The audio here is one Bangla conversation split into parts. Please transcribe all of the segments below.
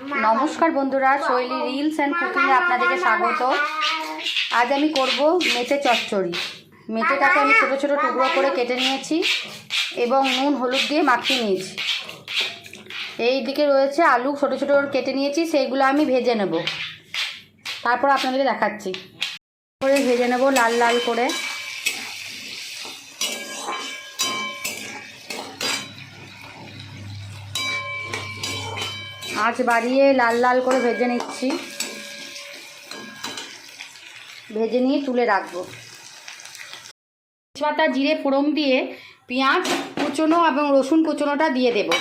নমস্কার বন্ধুরা, শৈলী রিলস অ্যান্ড কুকিংয়ে আপনাদেরকে স্বাগত। আজ আমি করব মেটে চচ্চড়ি। মেটেটাকে আমি ছোটো ছোটো টুকরো করে কেটে নিয়েছি এবং নুন হলুদ দিয়ে মাখিয়ে নিয়েছি। এই দিকে রয়েছে আলু, ছোটো ছোটো কেটে নিয়েছি, সেইগুলো আমি ভেজে নেব। তারপর আপনাদেরকে দেখাচ্ছি করে ভেজে নেব লাল লাল করে। আঁচ বাড়িয়ে লাল লাল করে ভেজে নিচ্ছি। ভেজে নিয়ে তুলে রাখবো। তেজপাতা জিরে ফোড়ন দিয়ে পেঁয়াজ কুচনো এবং রসুন কুচনোটা দিয়ে দেব।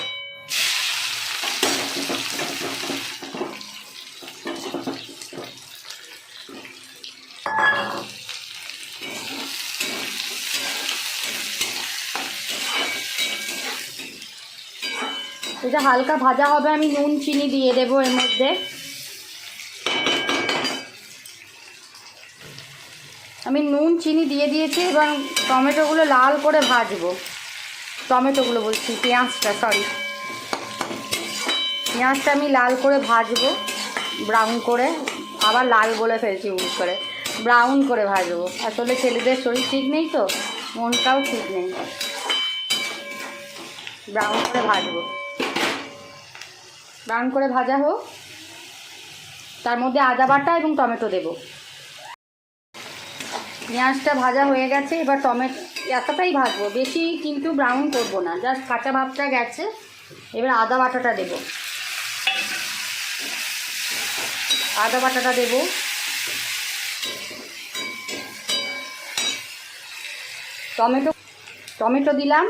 এটা হালকা ভাজা হবে, আমি নুন চিনি দিয়ে দেব এর মধ্যে। আমি নুন চিনি দিয়ে দিয়েছি এবং টমেটোগুলো লাল করে ভাজবো। টমেটোগুলো বলছি, পেঁয়াজটা আমি লাল করে ভাজবো, ব্রাউন করে। আবার লাল বলে ফেলছি ভুল করে, ব্রাউন করে ভাজবো। আসলে ছেলেদের শরীর ঠিক নেই তো, মনটাও ঠিক নেই। ব্রাউন করে ভাজবো। ব্রাউন করে ভাজা হোক, তার মধ্যে আদা বাটা এবং টমেটো দেব। পেঁয়াজটা ভাজা হয়ে গেছে, এবার টমেটো এতটাই ভাজবো, বেশি কিন্তু ব্রাউন করবো না, জাস্ট কাঁচা ভাবটা গেছে। এবার আদা বাটাটা দেব। আদা বাটাটা দেব। টমেটো দিলাম।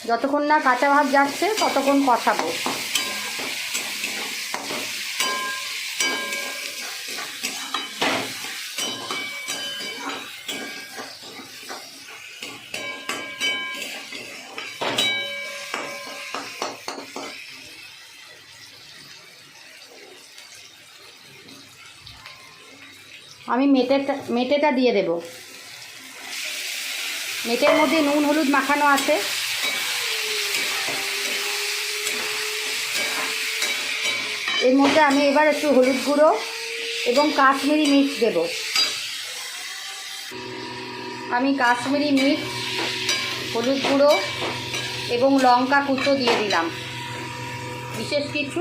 যতক্ষণ না কাঁচা ভাব যাচ্ছে ততক্ষণ কষাবো। আমি মেটেটা দিয়ে দেব। মেটের মধ্যে নুন হলুদ মাখানো আছে। এর মধ্যে আমি এবার একটু হলুদ গুঁড়ো এবং কাশ্মীরি মির্চ দেব। আমি কাশ্মীরি মির্চ, হলুদ গুঁড়ো এবং লঙ্কা কুচো দিয়ে দিলাম। বিশেষ কিছু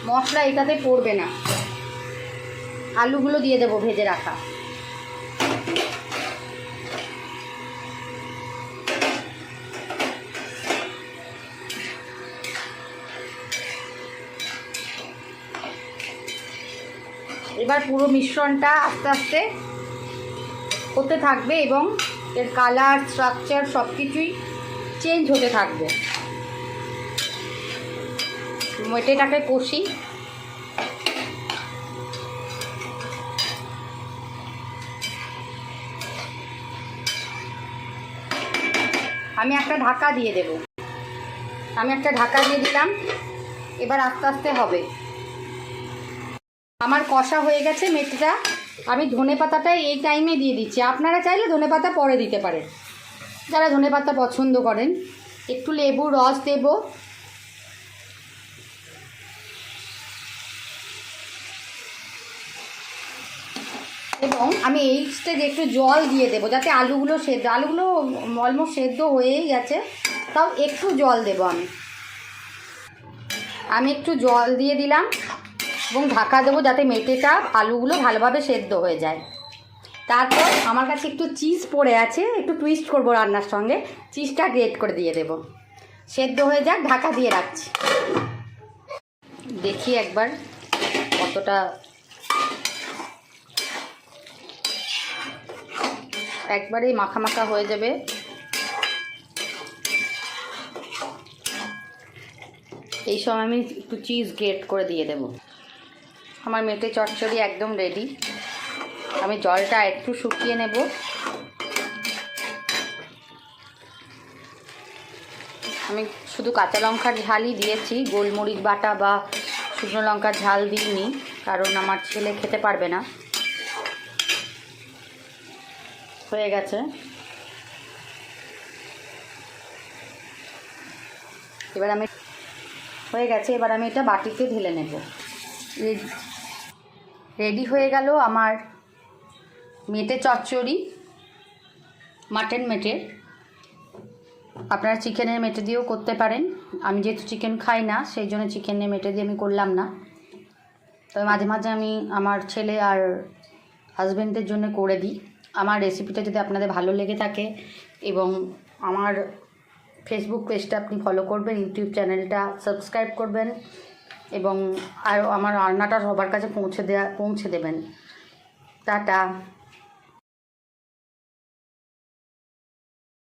মশলা এটাতে পড়বে না। আলুগুলো দিয়ে দেবো ভেজে রাখা। এবার পুরো মিশ্রণটা আস্তে আস্তে হতে থাকবে এবং এর কালার, স্ট্রাকচার সব কিছুই চেঞ্জ হতে থাকবে। মেটেটাকে কষি। আমি একটা ঢাকা দিয়ে দেব। আমি একটা ঢাকা দিয়ে দিলাম। এবার আস্তে আস্তে হবে। আমার কষা হয়ে গেছে মেটেটা। আমি ধনেপাতাটা এই টাইমে দিয়ে দিচ্ছি। আপনারা চাইলে ধনেপাতা পরে দিতে পারেন, যারা ধনেপাতা পছন্দ করেন। একটু লেবুর রস দেব। এবং আমি এই স্টেজে একটু জল দিয়ে দেবো, যাতে আলুগুলো অলমোস্ট সেদ্ধ হয়েই গেছে, তাও একটু জল দেব। আমি একটু জল দিয়ে দিলাম এবং ঢাকা দেবো, যাতে মেটেটা আলুগুলো ভালোভাবে সেদ্ধ হয়ে যায়। তারপর আমার কাছে একটু চিজ পড়ে আছে, একটু টুইস্ট করবো রান্নার সঙ্গে। চিজটা গ্রেট করে দিয়ে দেব। সেদ্ধ হয়ে যাক, ঢাকা দিয়ে রাখছি। দেখি একবার কতটা, একবারেই মাখা মাখা হয়ে যাবে। এই সময় আমি একটু চিজ গ্রেট করে দিয়ে দেব। আমার মেটে চচ্চড়ি একদম রেডি। আমি জলটা একটু শুকিয়ে নেব। আমি শুধু কাঁচা লঙ্কার ঝালই দিয়েছি, গোলমরিচ বাটা বা শুকনো লঙ্কার ঝাল দিইনি, কারণ আমার ছেলে খেতে পারবে না। হয়ে গেছে। এবার আমি হয়ে গেছে, এবার আমি এটা বাটিতে ঢেলে নেব। রেডি হয়ে গেল আমার মেটে চচ্চড়ি, মাটন মেটে। আপনারা চিকেনের মেটে দিয়েও করতে পারেন। আমি যেহেতু চিকেন খাই না, সেই জন্য চিকেনের মেটে দিয়ে আমি করলাম না। তবে মাঝে মাঝে আমি আমার ছেলে আর হাজব্যান্ডের জন্য করে দিই। আমার রেসিপিটা যদি আপনাদের ভালো লেগে থাকে এবং আমার ফেসবুক পেজটা আপনি ফলো করবেন, ইউটিউব চ্যানেলটা সাবস্ক্রাইব করবেন এবং আর আমার রান্নাটা সবার কাছে পৌঁছে দেবেন। টাটা।